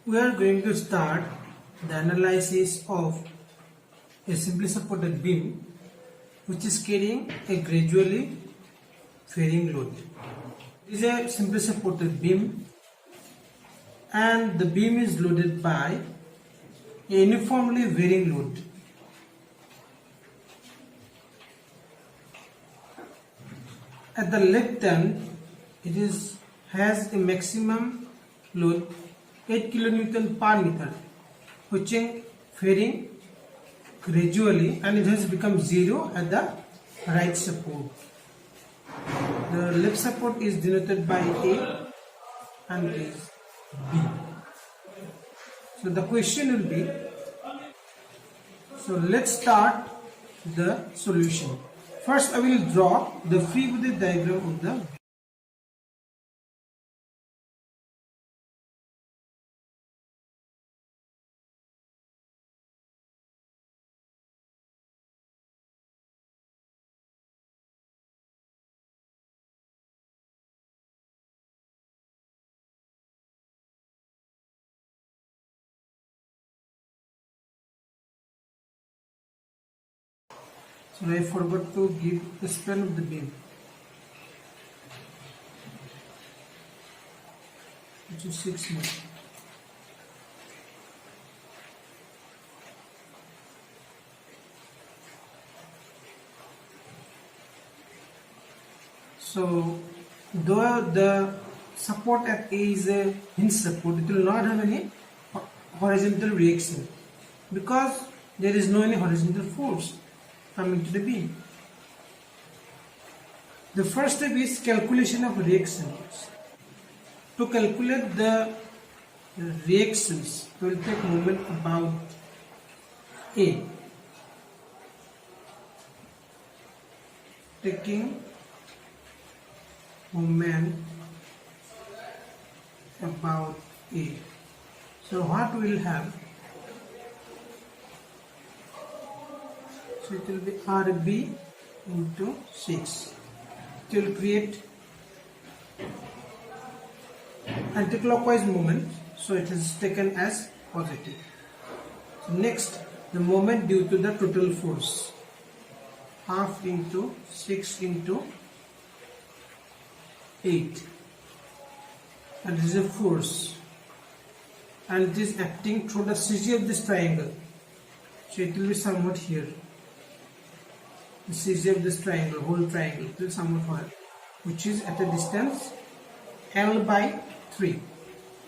We are going to start the analysis of a simply supported beam which is carrying a gradually varying load. It is a simply supported beam and the beam is loaded by a uniformly varying load. At the left end, it has a maximum load 8 kN per meter, which is varying gradually, and it has become zero at the right support. The left support is denoted by A and it is B. So the question will be, so let's start the solution. First I will draw the free body diagram of the So I forgot to give the span of the beam, which is 6 meters. So though the support at A is a hinge support, it will not have any horizontal reaction because there is no any horizontal force coming to the beam. The first step is calculation of reactions. To calculate the reactions, we will take moment about A. Taking moment about A. So what we will have? So it will be RB into 6. It will create anticlockwise moment, so it is taken as positive. So next, the moment due to the total force, half into 6 into 8, and this is a force, and it is acting through the CG of this triangle, so it will be somewhat here. The CG of this triangle, whole triangle, it will somewhat here, which is at a distance L by 3,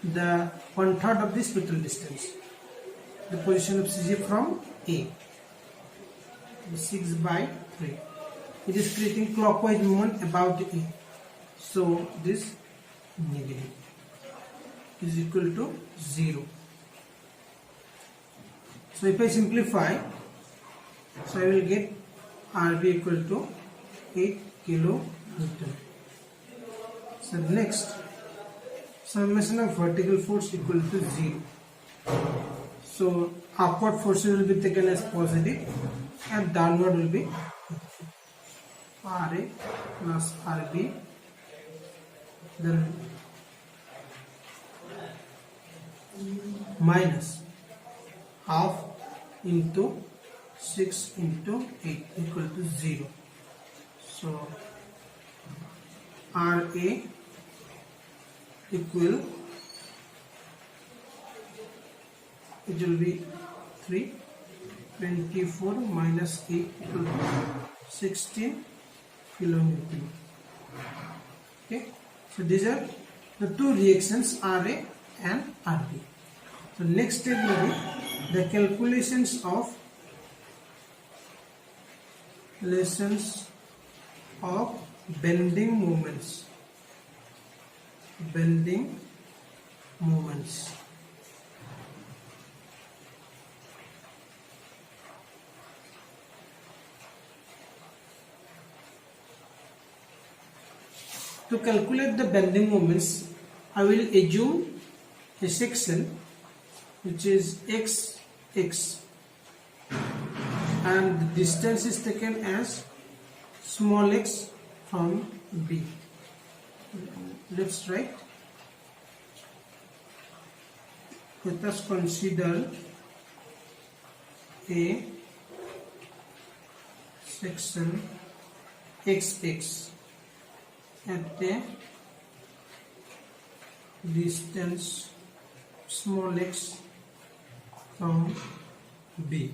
the 1/3 of this total distance. The position of CG from A, 6 by 3. It is creating clockwise movement about A. So this negative is equal to 0. So if I simplify, so I will get RB equal to 8 kilonewton. So next, summation of vertical force equal to 0. So upward force will be taken as positive and downward will be RA plus RB, then minus half into 6 into 8 equal to 0. So RA equal, it will be 3, 24 minus 8 equal to 16 kilonewton. Okay, so these are the two reactions, RA and RB. So next step will be the calculations of bending moments. Bending moments. To calculate the bending moments, I will assume a section which is x and the distance is taken as small x from B. Let's write let us consider a section XX at a distance small x from B.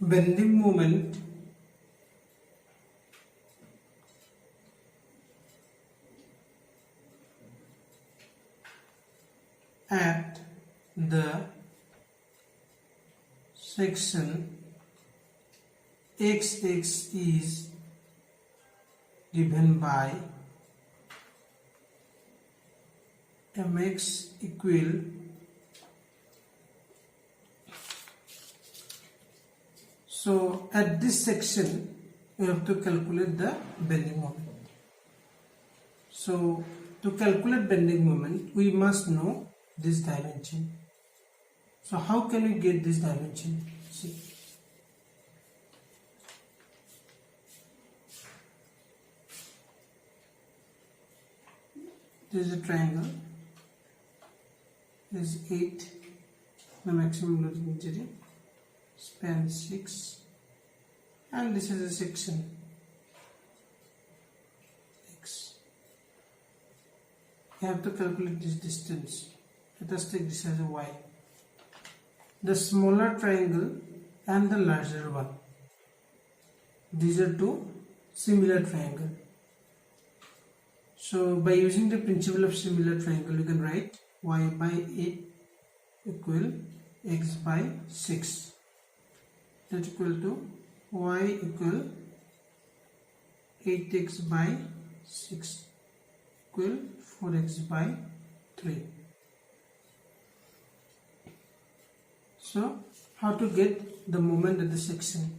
Bending moment at the section XX is given by mx equal so at this section we have to calculate the bending moment. So to calculate bending moment we must know this dimension. So how can we get this dimension? See, this is a triangle, this is 8, the maximum loading injury, span 6, and this is a section X. You have to calculate this distance. Let us take this as a Y. The smaller triangle and the larger one. These are two similar triangles. So by using the principle of similar triangle, you can write y by 8 equal x by 6. That equal to y equal 8x by 6 equal 4x by 3. So how to get the moment at the section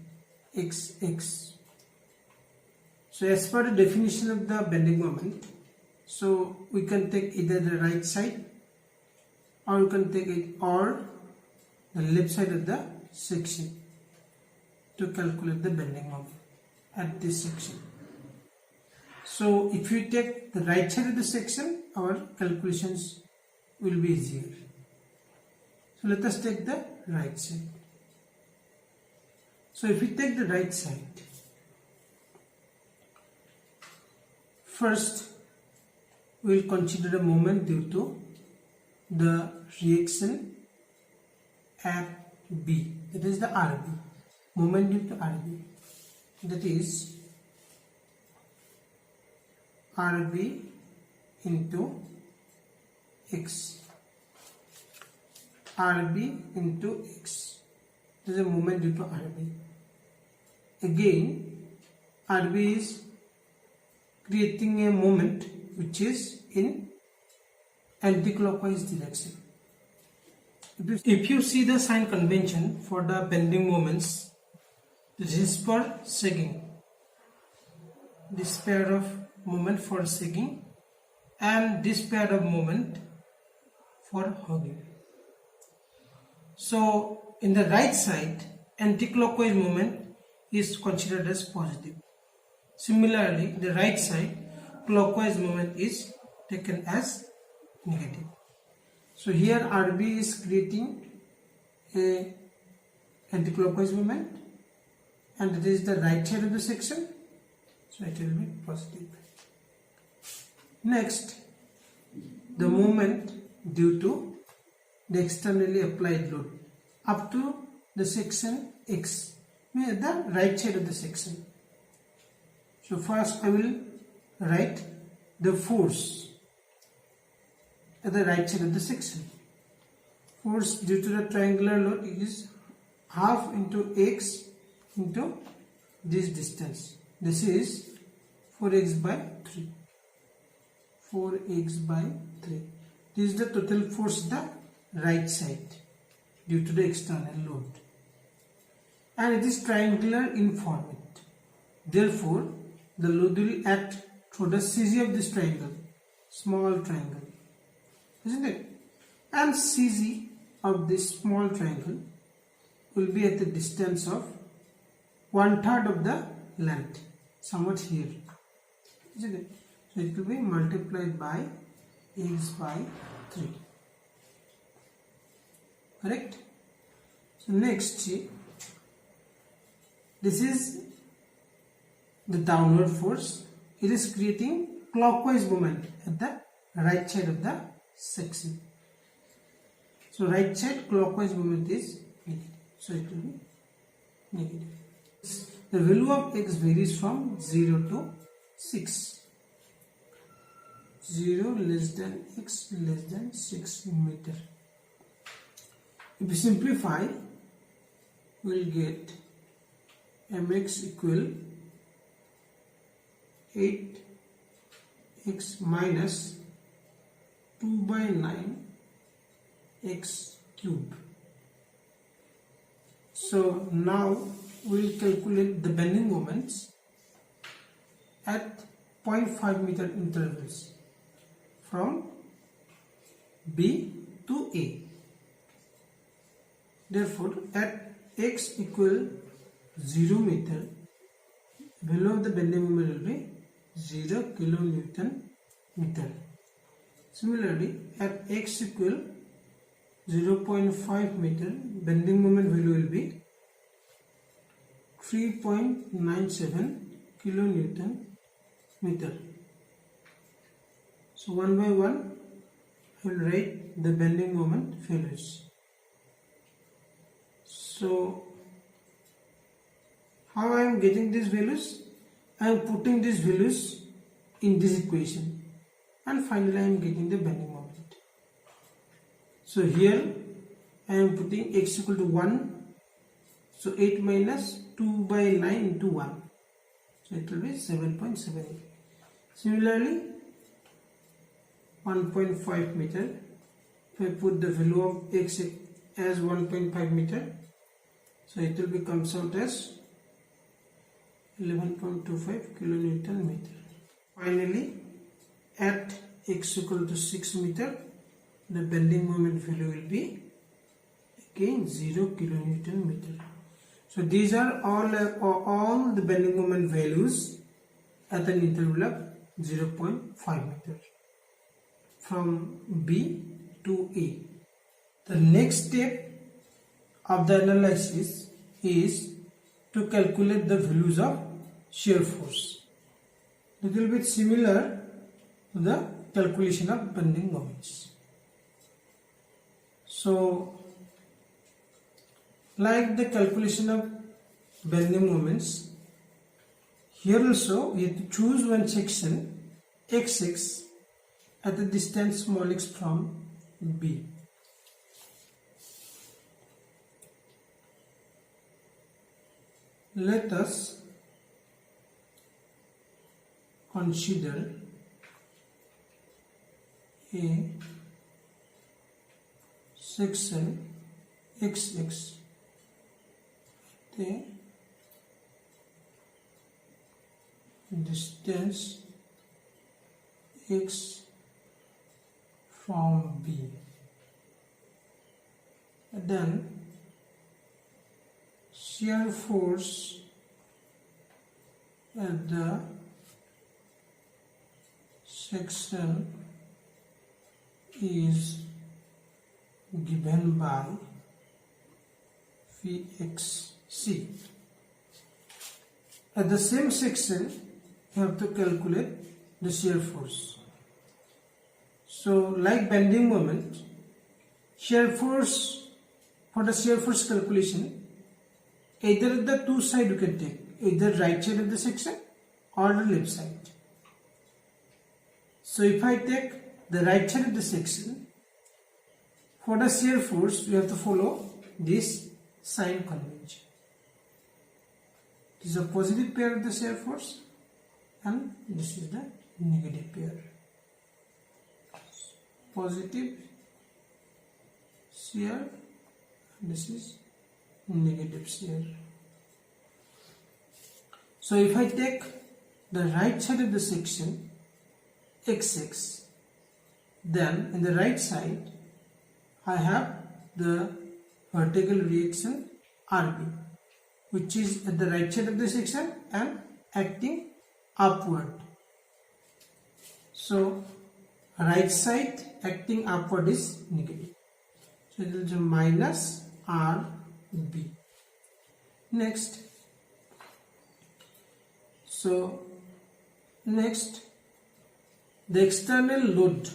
XX? So as per the definition of the bending moment, so we can take either the right side or we can take it or the left side of the section to calculate the bending moment at this section. So if we take the right side of the section, our calculations will be easier. So let us take the right side. So if we take the right side, first we will consider a moment due to the reaction at B, that is the RB, moment due to RB, that is RB into X, RB into X, this is a moment due to RB. Again RB is creating a moment which is in anti-clockwise direction. If you see the sign convention for the bending moments, this is for sagging, this pair of moment for sagging and this pair of moment for hugging. So in the right side, anti-clockwise moment is considered as positive. Similarly, the right side, clockwise moment is taken as negative. So here RB is creating a anti-clockwise moment and it is the right side of the section, so it will be positive. Next, the moment due to the externally applied load up to the section X, means the right side of the section. So first I will write the force at the right side of the section. Force due to the triangular load is half into x into this distance. This is 4x by 3. 4x by 3. This is the total force the right side due to the external load. And it is triangular in format. Therefore, the load will act through the CG of this triangle, small triangle, isn't it? And CG of this small triangle will be at the distance of 1/3 of the length, somewhat here, isn't it? So it will be multiplied by x by 3. correct? So next, this is the downward force. It is creating clockwise moment at the right side of the section. So right side clockwise moment is negative, so it will be negative. The value of x varies from 0 to 6. 0 less than x less than 6 meter. If we simplify, we will get mx equal 8x minus 2 by 9 x cube. So now we will calculate the bending moments at 0.5 meter intervals from B to A. Therefore, at x equal 0 meter, value of the bending moment will be 0 kilonewton meter. Similarly, at x equal 0.5 meter, bending moment value will be 3.97 kilonewton meter. So one by one, I will write the bending moment values. So how I am getting these values? I am putting these values in this equation, and finally I am getting the bending moment. So here I am putting x equal to 1, so 8 minus 2 by 9 into 1, so it will be 7.78. Similarly, 1.5 meter, if I put the value of x as 1.5 meter, so it will be comes out as 11.25 kilonewton meter. Finally, at x equal to 6 meter, the bending moment value will be again 0 kilonewton meter. So these are all the bending moment values at an interval of 0.5 meter from B to A. The next step of the analysis is to calculate the values of shear force. Little bit similar to the calculation of bending moments. So, like the calculation of bending moments, here also we have to choose one section x6 at the distance small x from B. Let us consider a section XX the distance x from B. Then shear force at the section is given by Vxc. At the same section, you have to calculate the shear force. So, like bending moment, shear force, for the shear force calculation, either the two sides you can take, either right side of the section or the left side. So if I take the right side of the section, for the shear force we have to follow this sign convention. This is a positive pair of the shear force and this is the negative pair. Positive shear and this is negative shear. So if I take the right side of the section XX, then in the right side I have the vertical reaction RB, which is at the right side of the section and acting upward. So right side acting upward is negative. So it will be minus RB. Next, the external load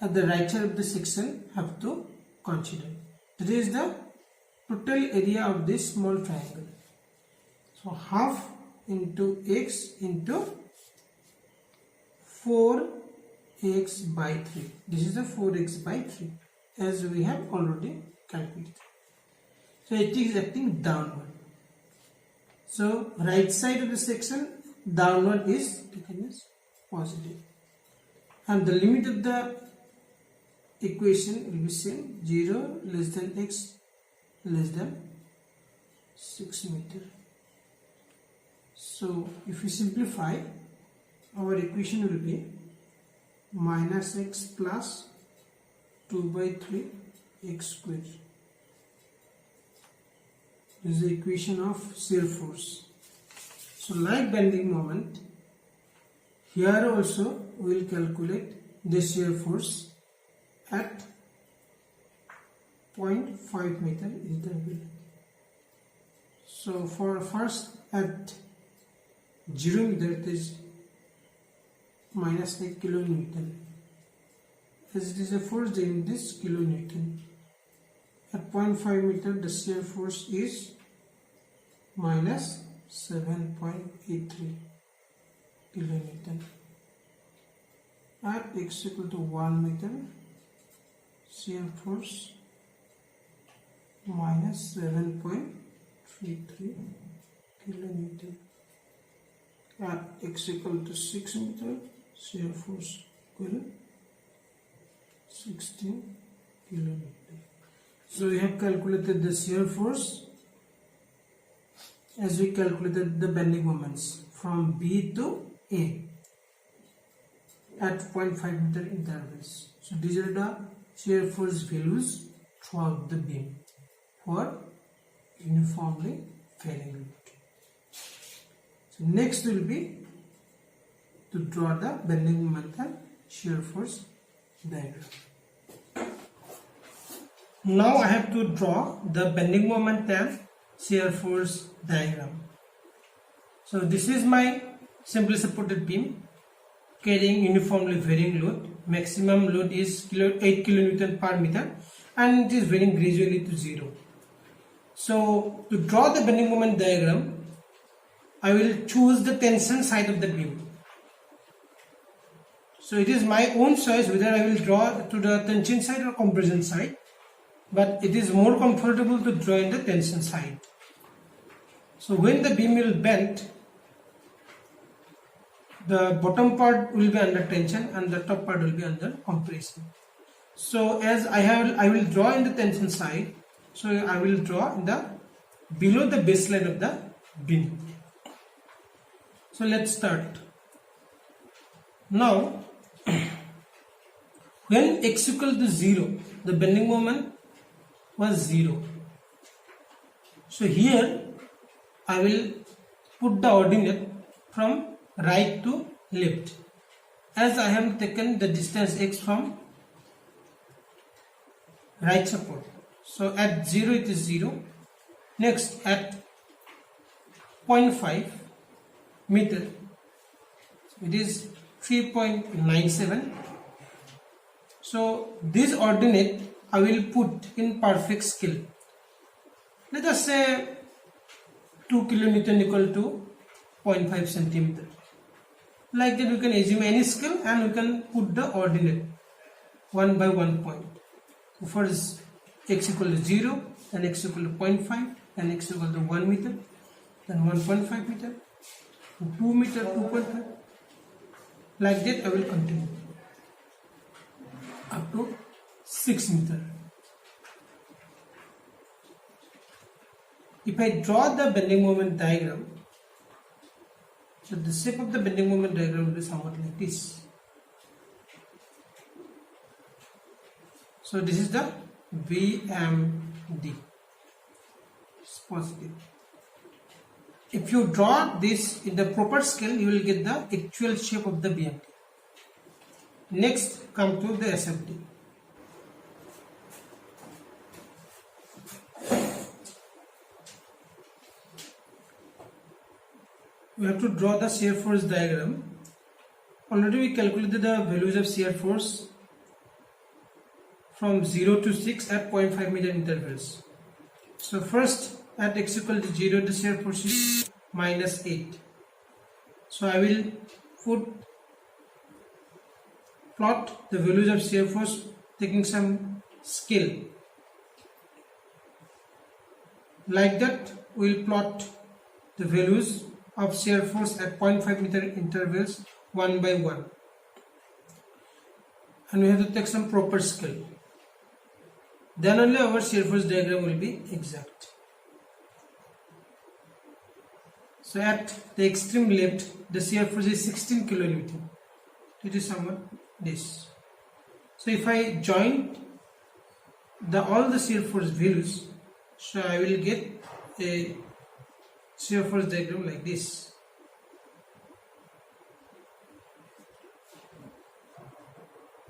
at the right side of the section have to consider. That is the total area of this small triangle. So half into x into 4x by 3. This is the 4x by 3 as we have already calculated. So it is acting downward. So right side of the section downward is taken as positive. And the limit of the equation will be same, 0 less than x less than 6 meter. So if we simplify, our equation will be minus x plus 2 by 3 x squared. This is the equation of shear force. So like bending moment, here also we will calculate the shear force at 0.5 meter interval. So for first at 0 meter it is minus 8 kilonewton. As it is a force, then this kilonewton. At 0.5 meter the shear force is minus 7.83 kilonewton. At x equal to 1 meter, shear force minus 7.33 kilonewton. At x equal to 6 meter, shear force equal 16 kilonewton. So we have calculated the shear force as we calculated the bending moments from B to A at 0.5 meter intervals. So these are the shear force values throughout the beam for uniformly varying load. So next will be to draw the bending moment and shear force diagram. Now I have to draw the bending moment and shear force diagram. So this is my simply supported beam carrying uniformly varying load. Maximum load is 8 kilonewton per meter and it is varying gradually to 0. So to draw the bending moment diagram, I will choose the tension side of the beam. So it is my own choice whether I will draw to the tension side or compression side, but it is more comfortable to draw in the tension side. So when the beam will bend, the bottom part will be under tension and the top part will be under compression. So as I will draw in the tension side, so I will draw in the below the baseline of the beam. So let's start. Now when x equal to 0, the bending moment was 0. So here I will put the ordinate from right to left, as I have taken the distance x from right support. So at 0 it is 0. Next at 0.5 meter it is 3.97. So this ordinate I will put in perfect scale. Let us say 2 kilonewton equal to 0.5 centimeter. Like that we can assume any scale and we can put the ordinate 1 by 1 point. So first x equal to 0, then x equal to 0.5, then x equal to 1 meter, then 1.5 meter, 2 meter, 2.5. Like that I will continue up to 6 meter. If I draw the bending moment diagram, so the shape of the bending moment diagram will be somewhat like this. So this is the VMD. It's positive. If you draw this in the proper scale, you will get the actual shape of the BMD. Next, come to the SFD. we have to draw the shear force diagram. Already we calculated the values of shear force from 0 to 6 at 0.5 meter intervals. So first at x equal to 0 the shear force is minus 8. So I will plot the values of shear force taking some scale. Like that we will plot the values of shear force at 0.5 meter intervals one by one. And we have to take some proper scale. Then only our shear force diagram will be exact. So at the extreme left, the shear force is 16 kilonewton. It is somewhat this. So if I join all the shear force values, so I will get a shear force diagram like this.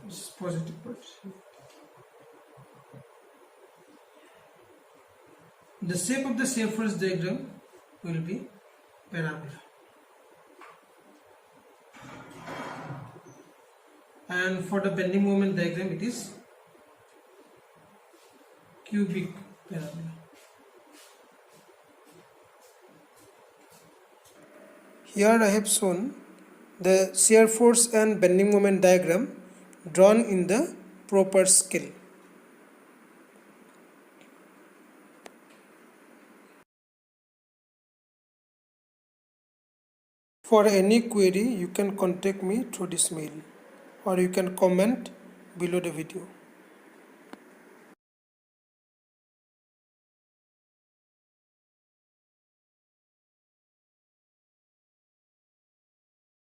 This is positive part. The shape of the shear force diagram will be parabola, and for the bending moment diagram it is cubic parabola. Here I have shown the shear force and bending moment diagram drawn in the proper scale. For any query, you can contact me through this mail, or you can comment below the video.